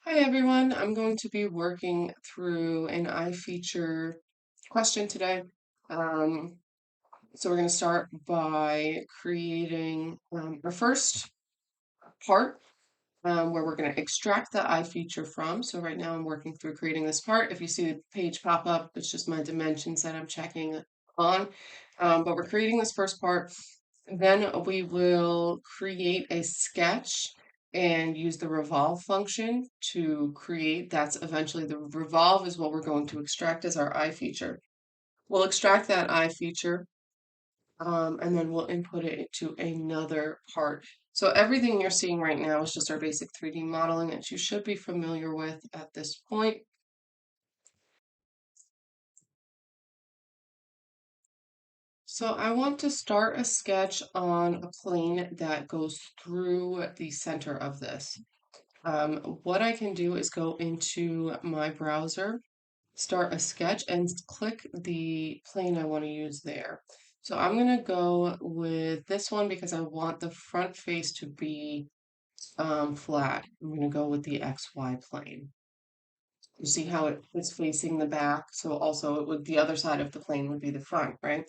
Hi everyone, I'm going to be working through an iFeature question today. Um, so we're going to start by creating our first part where we're going to extract the iFeature from. So right now I'm working through creating this part. If you see the page pop up, it's just my dimensions that I'm checking on. But we're creating this first part. Then we will create a sketch and use the revolve function to create. That's eventually the revolve is what we're going to extract as our iFeature. We'll extract that iFeature and then we'll input it into another part. So everything you're seeing right now is just our basic 3D modeling that you should be familiar with at this point. So I want to start a sketch on a plane that goes through the center of this. What I can do is go into my browser, start a sketch, and click the plane I want to use there. So I'm going to go with this one because I want the front face to be flat. I'm going to go with the XY plane. You see how it is facing the back? So also it would the other side of the plane would be the front, right?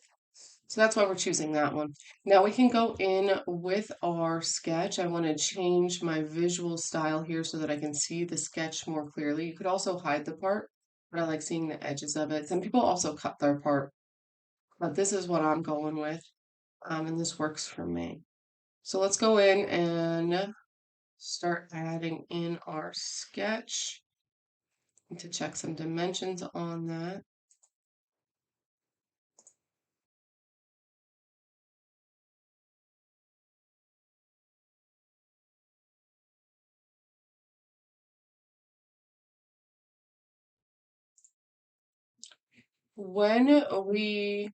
So that's why we're choosing that one. Now we can go in with our sketch. I want to change my visual style here so that I can see the sketch more clearly. You could also hide the part, but I like seeing the edges of it. Some people also cut their part, but this is what I'm going with, and this works for me. So let's go in and start adding in our sketch. Need to check some dimensions on that. When we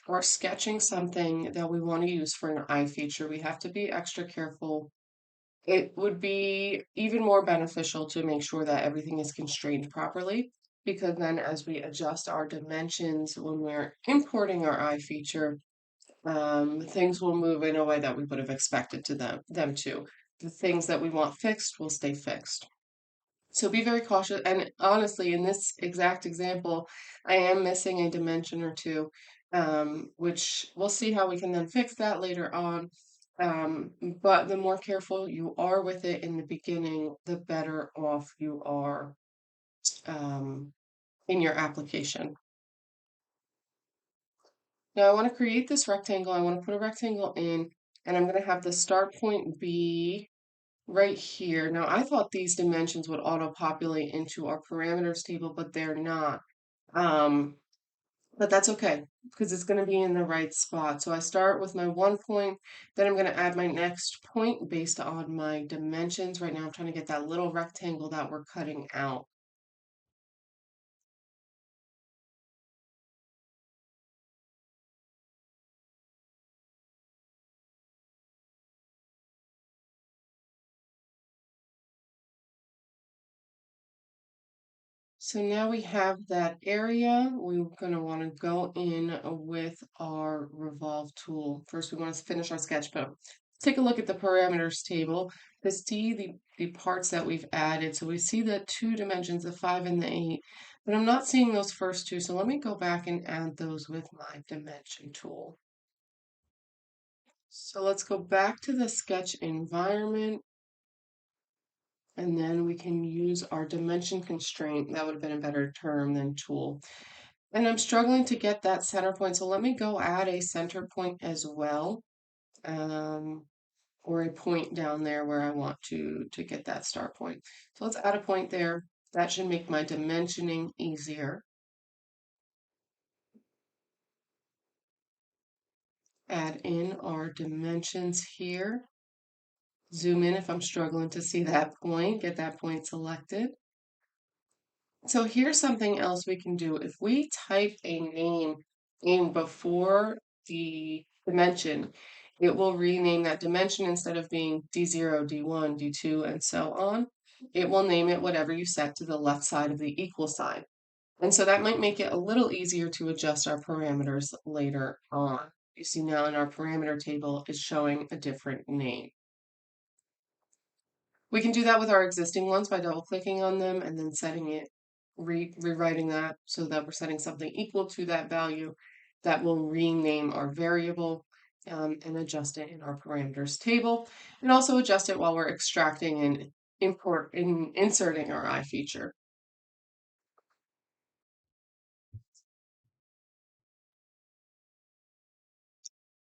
are sketching something that we want to use for an iFeature, we have to be extra careful. It would be even more beneficial to make sure that everything is constrained properly, because then as we adjust our dimensions when we're importing our iFeature, things will move in a way that we would have expected them to. The things that we want fixed will stay fixed. So be very cautious. And honestly, in this exact example, I am missing a dimension or two, which we'll see how we can then fix that later on. But the more careful you are with it in the beginning, the better off you are um, in your application. Now I want to create this rectangle. I want to put a rectangle in, and I'm going to have the start point be right here. Now, I thought these dimensions would auto-populate into our parameters table, but they're not. Um, but that's okay because it's going to be in the right spot. So I start with my 1 point, then I'm going to add my next point based on my dimensions. Right now, I'm trying to get that little rectangle that we're cutting out. So now we have that area. We're going to want to go in with our revolve tool. First, we want to finish our sketch, but let's take a look at the parameters table to see the parts that we've added. So we see the two dimensions, the 5 and the 8, but I'm not seeing those first two. So let me go back and add those with my dimension tool. So let's go back to the sketch environment. And then we can use our dimension constraint. That would have been a better term than tool. And I'm struggling to get that center point. So let me go add a center point as well. Or a point down there where I want to get that start point. So let's add a point there. That should make my dimensioning easier. Add in our dimensions here. Zoom in if I'm struggling to see that point, get that point selected. So here's something else we can do. If we type a name in before the dimension, it will rename that dimension instead of being D0, D1, D2, and so on. It will name it whatever you set to the left side of the equal sign. And so that might make it a little easier to adjust our parameters later on. You see now in our parameter table, it's showing a different name. We can do that with our existing ones by double clicking on them and then setting it, rewriting that so that we're setting something equal to that value that will rename our variable and adjust it in our parameters table, and also adjust it while we're extracting and inserting our iFeature.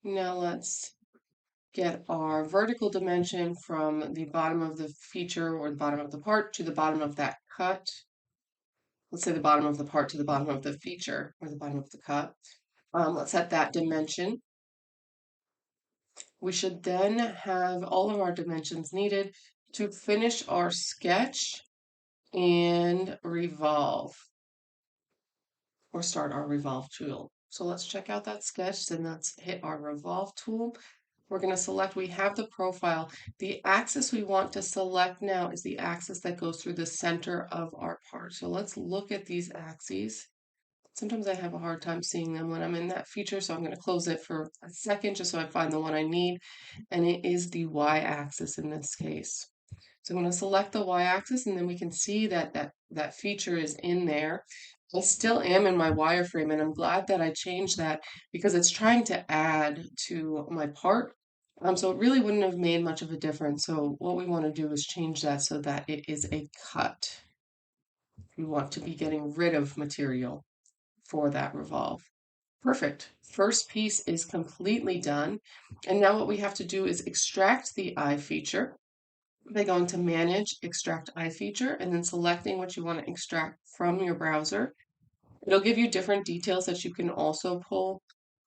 Now let's get our vertical dimension from the bottom of the feature or the bottom of the part to the bottom of that cut. Let's say the bottom of the part to the bottom of the feature or the bottom of the cut. Let's set that dimension. We should then have all of our dimensions needed to finish our sketch and revolve or start our revolve tool. So let's check out that sketch, then let's hit our revolve tool. We're going to select, we have the profile. The axis we want to select now is the axis that goes through the center of our part. So let's look at these axes. Sometimes I have a hard time seeing them when I'm in that feature, so I'm going to close it for a second just so I find the one I need, and it is the y-axis in this case. So I'm going to select the y-axis, and then we can see that that feature is in there. I still am in my wireframe, and I'm glad that I changed that because it's trying to add to my part. So it really wouldn't have made much of a difference. So what we want to do is change that so that it is a cut. We want to be getting rid of material for that revolve. Perfect. First piece is completely done. And now what we have to do is extract the iFeature by going to Manage, Extract iFeature, and then selecting what you want to extract from your browser. It'll give you different details that you can also pull.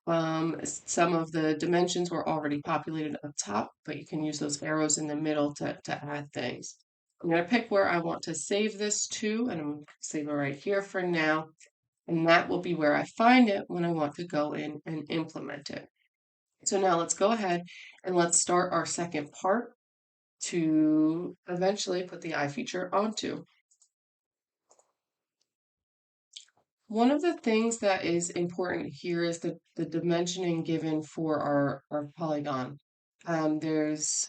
Some of the dimensions were already populated up top, but you can use those arrows in the middle to add things. I'm going to pick where I want to save this to, and I'm going to save it right here for now. And that will be where I find it when I want to go in and implement it. So now let's go ahead and let's start our second part to eventually put the iFeature onto. One of the things that is important here is the dimensioning given for our polygon. There's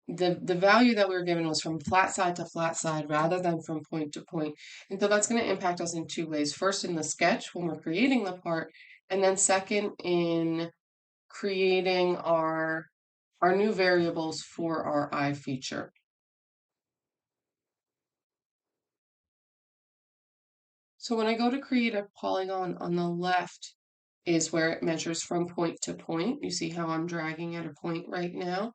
the value that we were given was from flat side to flat side rather than from point to point. And so that's going to impact us in two ways. First, in the sketch when we're creating the part, and then second, in creating our new variables for our iFeature. So when I go to create a polygon on the left is where it measures from point to point. You see how I'm dragging at a point right now?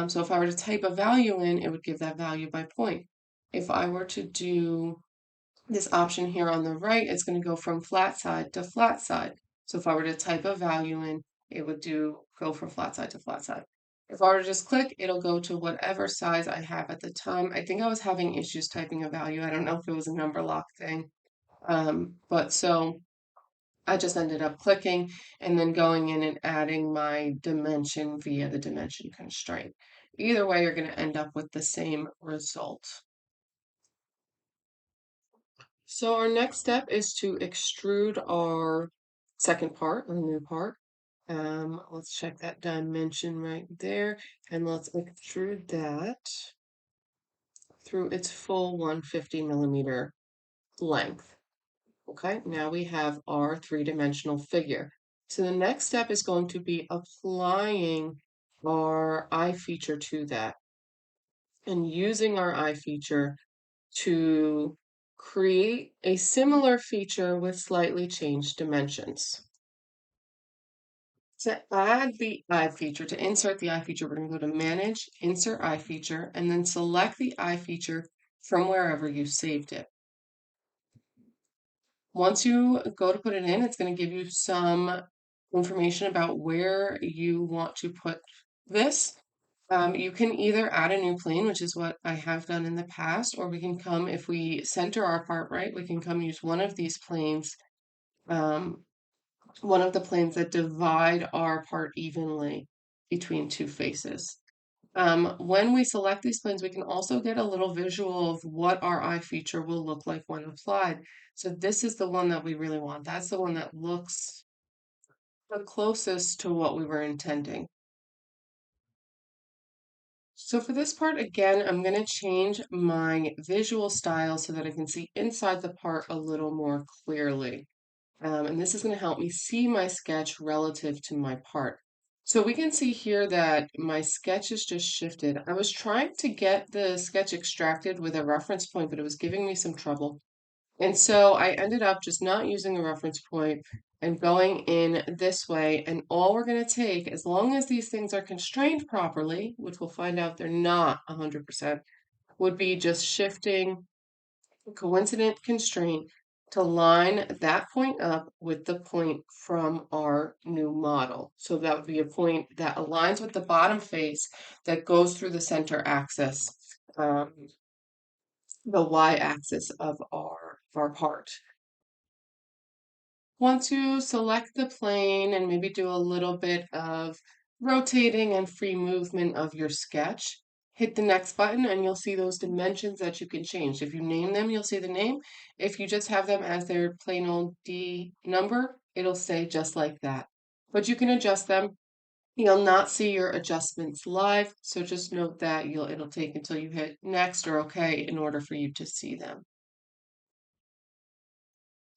So if I were to type a value in, it would give that value by point. If I were to do this option here on the right, it's going to go from flat side to flat side. So if I were to type a value in, it would go from flat side to flat side. If I were to just click, it'll go to whatever size I have at the time. I think I was having issues typing a value. I don't know if it was a number lock thing. But so I just ended up clicking and then going in and adding my dimension via the dimension constraint. Either way, you're going to end up with the same result. So our next step is to extrude our second part, the new part. Let's check that dimension right there, and let's extrude that through its full 150 millimeter length. Okay, now we have our three-dimensional figure. So the next step is going to be applying our iFeature to that and using our iFeature to create a similar feature with slightly changed dimensions. To add the iFeature, to insert the iFeature, we're going to go to Manage, Insert iFeature, and then select the iFeature from wherever you saved it. Once you go to put it in, it's going to give you some information about where you want to put this. You can either add a new plane, which is what I have done in the past, or we can come, if we center our part right, we can come use one of these planes, one of the planes that divide our part evenly between two faces. When we select these planes, we can also get a little visual of what our iFeature will look like when applied. So this is the one that we really want. That's the one that looks the closest to what we were intending. So for this part, again, I'm going to change my visual style so that I can see inside the part a little more clearly. And this is going to help me see my sketch relative to my part. So we can see here that my sketch is just shifted. I was trying to get the sketch extracted with a reference point, but it was giving me some trouble. And so I ended up just not using a reference point and going in this way. And all we're going to take, as long as these things are constrained properly, which we'll find out they're not 100%, would be just shifting coincident constraint to line that point up with the point from our new model. So that would be a point that aligns with the bottom face that goes through the center axis, um, the y-axis of our part. Want to select the plane and maybe do a little bit of rotating and free movement of your sketch. Hit the next button and you'll see those dimensions that you can change. If you name them, you'll see the name. If you just have them as their plain old D number, it'll stay just like that. But you can adjust them. You'll not see your adjustments live, so just note that it'll take until you hit next or okay in order for you to see them.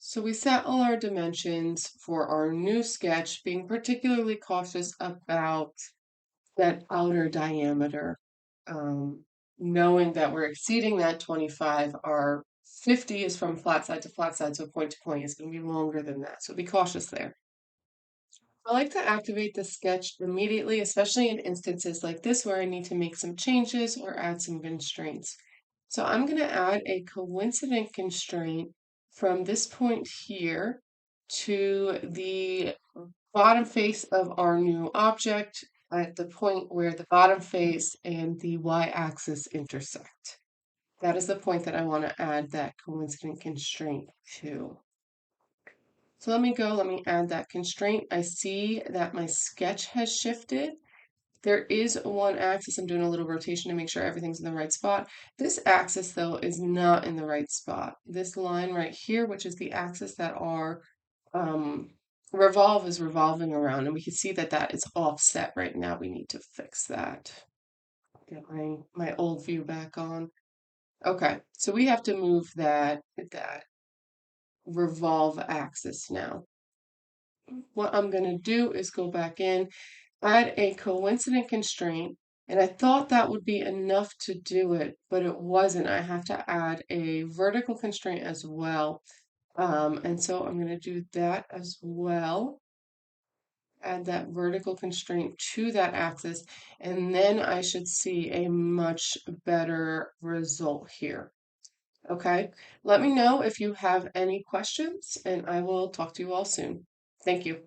So we set all our dimensions for our new sketch, being particularly cautious about that outer diameter. Um, Knowing that we're exceeding that 25, our 50 is from flat side to flat side, so point to point is going to be longer than that. So be cautious there. I like to activate the sketch immediately, especially in instances like this where I need to make some changes or add some constraints. So I'm going to add a coincident constraint from this point here to the bottom face of our new object at the point where the bottom face and the y-axis intersect. That is the point that I want to add that coincident constraint to. So let me add that constraint. I see that my sketch has shifted. There is one axis, I'm doing a little rotation to make sure everything's in the right spot. This axis though is not in the right spot. This line right here, which is the axis that our revolve is revolving around, and we can see that that is offset right now. We need to fix that. Get my old view back on. Okay, so we have to move that revolve axis now. What I'm going to do is go back in, add a coincident constraint, and I thought that would be enough to do it, but it wasn't. I have to add a vertical constraint as well. And so I'm going to do that as well. Add that vertical constraint to that axis, and then I should see a much better result here. Okay, let me know if you have any questions, and I will talk to you all soon. Thank you.